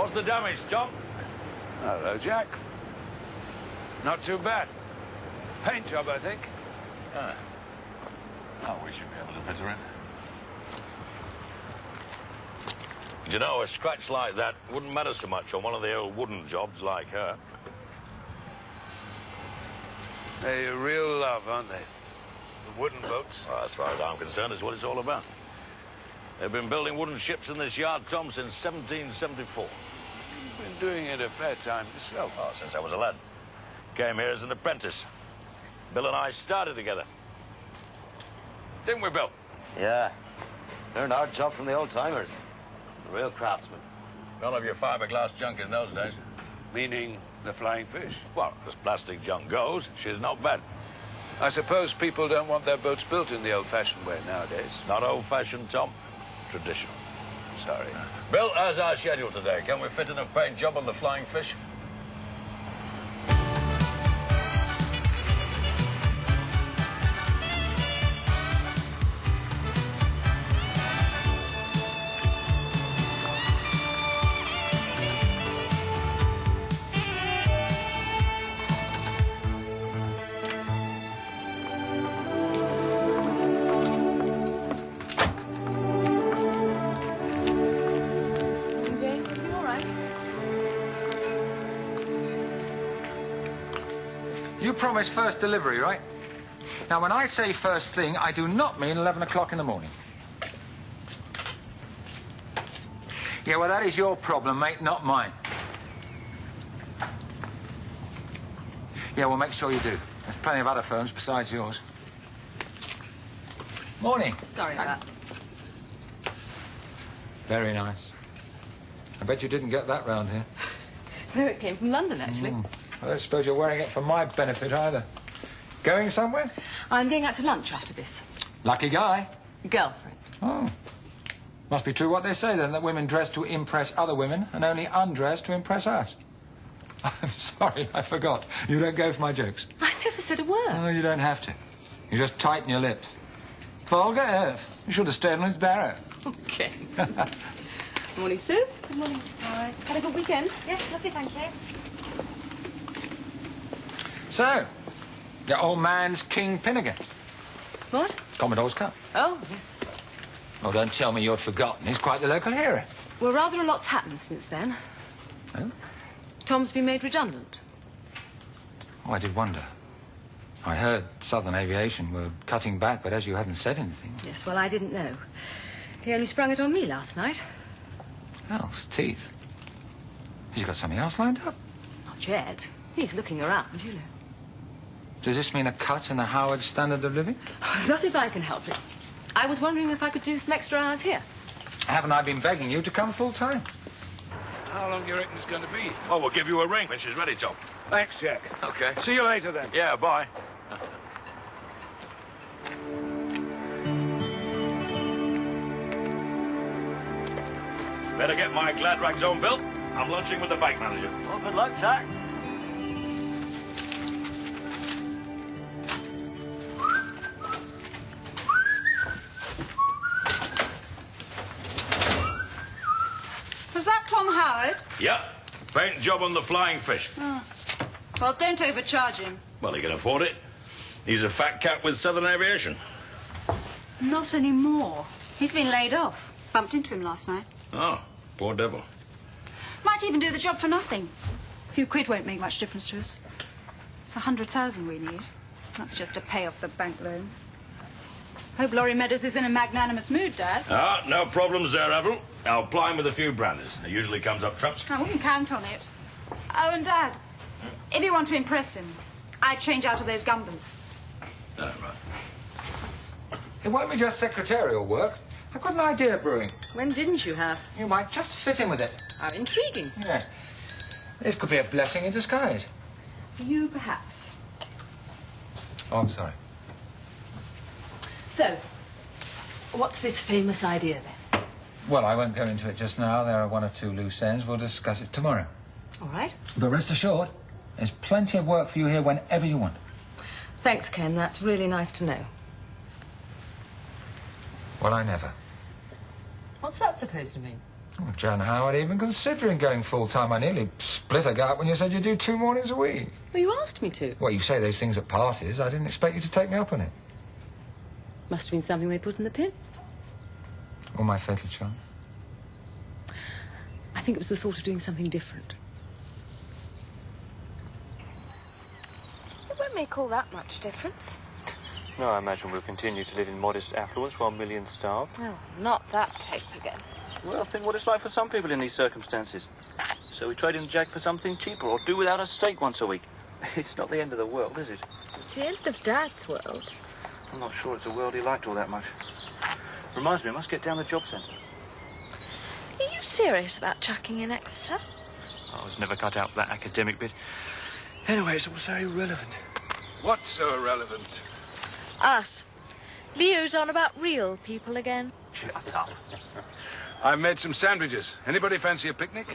What's the damage, Tom? Hello, Jack. Not too bad. Paint job, I think. Ah. Oh, we should be able to fit her in. You know, a scratch like that wouldn't matter so much on one of the old wooden jobs like her. They're real love, aren't they? The wooden boats. Well, as far as I'm concerned, it's what it's all about. They've been building wooden ships in this yard, Tom, since 1774. You've been doing it a fair time yourself. Oh, since I was a lad. Came here as an apprentice. Bill and I started together. Didn't we, Bill? Yeah. Learned our job from the old-timers. The real craftsmen. None of your fiberglass junk in those days. Meaning the flying fish. Well, as plastic junk goes, she's not bad. I suppose people don't want their boats built in the old-fashioned way nowadays. Not old-fashioned, Tom. Traditional. Sorry. Bill, how's our schedule today? Can we fit in a paint job on the flying fish? You promised first delivery, right? Now, when I say first thing, I do not mean 11 o'clock in the morning. Yeah, well, that is your problem, mate, not mine. Yeah, well, make sure you do. There's plenty of other firms besides yours. Morning. Sorry about that. Very nice. I bet you didn't get that round here. No, it came from London, actually. I don't suppose you're wearing it for my benefit either. Going somewhere? I'm going out to lunch after this. Lucky guy. Girlfriend. Oh. Must be true what they say, then, that women dress to impress other women and only undress to impress us. I'm sorry, I forgot. You don't go for my jokes. I never said a word. Oh, you don't have to. You just tighten your lips. Vulgar earth. You should have stayed on his barrow. Okay. Morning, Sue. Good morning, Sarah. Had a good weekend? Yes, lovely, thank you. So, your old man's King Pinnigan. What? Commodore's Cup. Oh, yeah. Oh, don't tell me you'd forgotten. He's quite the local hero. Well, rather a lot's happened since then. Oh? Tom's been made redundant. Oh, I did wonder. I heard Southern Aviation were cutting back, but as you hadn't said anything... Yes, well, I didn't know. He only sprung it on me last night. Hell's teeth. Has he got something else lined up? Not yet. He's looking around, you know. Does this mean a cut in the Howard standard of living? Oh, not if I can help it. I was wondering if I could do some extra hours here. Haven't I been begging you to come full-time? How long do you reckon it's going to be? Oh, we'll give you a ring when she's ready, Tom. Thanks, Jack. Okay. See you later, then. Yeah, bye. Better get my glad rags on, Bill. I'm lunching with the bank manager. Well, good luck, Jack. Was that Tom Howard? Yeah. Paint job on the flying fish. Oh. Well, don't overcharge him. Well, he can afford it. He's a fat cat with Southern Aviation. Not anymore. He's been laid off. Bumped into him last night. Oh, poor devil. Might even do the job for nothing. A few quid won't make much difference to us. It's 100,000 we need. That's just to pay off the bank loan. Hope Laurie Meadows is in a magnanimous mood, Dad. Ah, no problems there, Avril. I'll ply him with a few branders. It usually comes up trumps. I wouldn't count on it. Oh, and Dad, if you want to impress him, I'd change out of those gumboots. Oh, right. It won't be just secretarial work. I've got an idea, Brewing. When didn't you have? You might just fit in with it. How intriguing. Yes. This could be a blessing in disguise. For you, perhaps. Oh, I'm sorry. So, what's this famous idea, then? Well, I won't go into it just now. There are one or two loose ends. We'll discuss it tomorrow. All right. But rest assured, there's plenty of work for you here whenever you want. Thanks, Ken. That's really nice to know. Well, I never. What's that supposed to mean? Oh, Jan Howard, even considering going full-time, I nearly split a gut when you said you do 2 mornings a week. Well, you asked me to. Well, you say those things at parties. I didn't expect you to take me up on it. Must have been something they put in the pimps. Or my fatal charm. I think it was the thought of doing something different. It won't make all that much difference. No, I imagine we'll continue to live in modest affluence while millions starve. Oh, not that tape again. Well, think what it's like for some people in these circumstances. So we trade in the Jack for something cheaper, or do without a steak once a week. It's not the end of the world, is it? It's the end of Dad's world. I'm not sure it's a world he liked all that much. Reminds me, I must get down the job centre. Are you serious about chucking in Exeter? I was never cut out for that academic bit. Anyway, it's all so irrelevant. What's so irrelevant? Us. Leo's on about real people again. Shut up. I've made some sandwiches. Anybody fancy a picnic?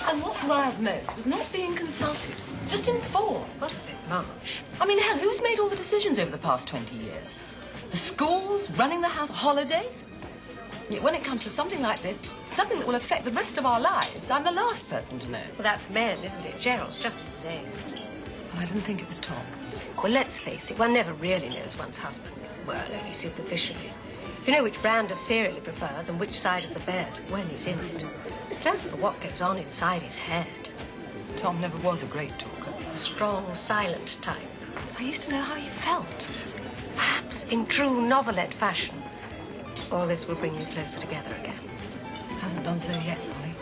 And what riled most was not being consulted. Just informed. Was a bit much. I mean, hell, who's made all the decisions over the past 20 years? The schools, running the house, holidays? Yet when it comes to something like this, something that will affect the rest of our lives, I'm the last person to know. Well, that's men, isn't it? Gerald's just the same. I didn't think it was Tom. Well, let's face it, one never really knows one's husband. Well, only superficially. You know which brand of cereal he prefers and which side of the bed when he's in it. But as for what goes on inside his head, Tom never was a great talker. the strong, silent type, I used to know how he felt. perhaps in true novelette fashion, all this will bring you closer together again. Hasn't done so yet, Molly.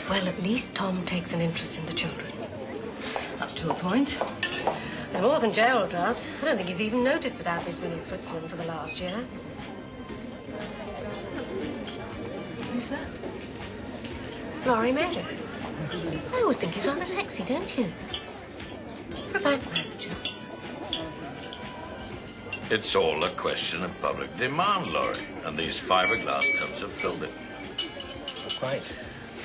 Well, at least Tom takes an interest in the children. Up to a point. There's more than Gerald does. I don't think he's even noticed that Abby's been in Switzerland for the last year. Who's that? Laurie Meadows. I always think he's rather sexy, don't you? For a bank manager. It's all a question of public demand, Laurie, and these fiberglass tubs have filled it. Quite.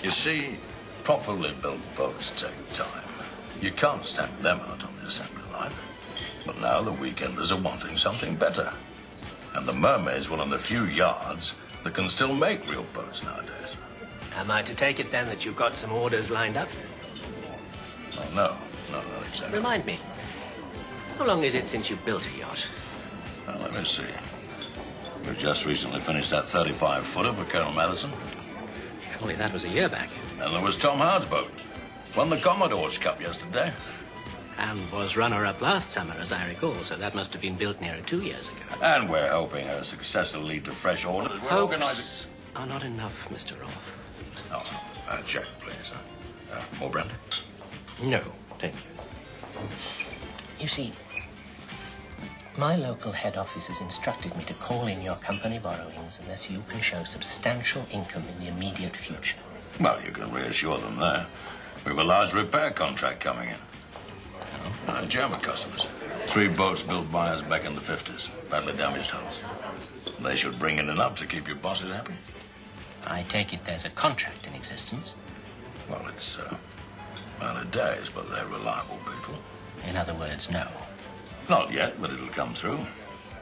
You see, properly built boats take time. You can't stamp them out on the assembly line. But now the weekenders are wanting something better. And the Mermaid's one of the few yards that can still make real boats nowadays. Am I to take it then that you've got some orders lined up? Oh, no, not exactly. Remind me, how long is it since you built a yacht? Well, let me see. We've just recently finished that 35-footer for Colonel Madison. Surely that was a year back. And there was Tom Howard's boat. Won the Commodore's Cup yesterday. And was runner-up last summer, as I recall, so that must have been built nearer 2 years ago. And we're hoping her success will lead to fresh orders. We're organizing... Hopes are not enough, Mr. Rolfe. Oh, Jack, please. More brandy? No, thank you. You see, my local head office has instructed me to call in your company borrowings unless you can show substantial income in the immediate future. Well, you can reassure them there. We have a large repair contract coming in. German customers. 3 boats built by us back in the 50s. Badly damaged hulls. They should bring in enough to keep your bosses happy. I take it there's a contract in existence. Well, it's early days, but they're reliable people. In other words, no. Not yet, but it'll come through.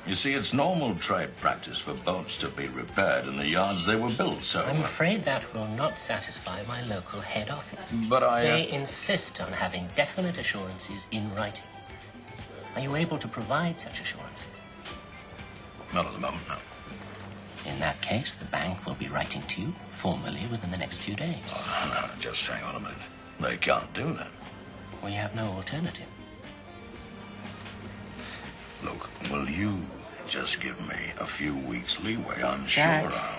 You see, it's normal trade practice for boats to be repaired in the yards they were built, so... I'm afraid that will not satisfy my local head office. But They insist on having definite assurances in writing. Are you able to provide such assurances? Not at the moment, no. In that case, the bank will be writing to you formally within the next few days. Oh, no, just hang on a minute. They can't do that. We have no alternative. Look, will you just give me a few weeks leeway? I'm Jack. sure I'll...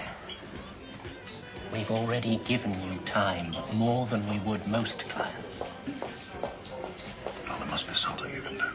We've already given you time, more than we would most clients. Well, there must be something you can do.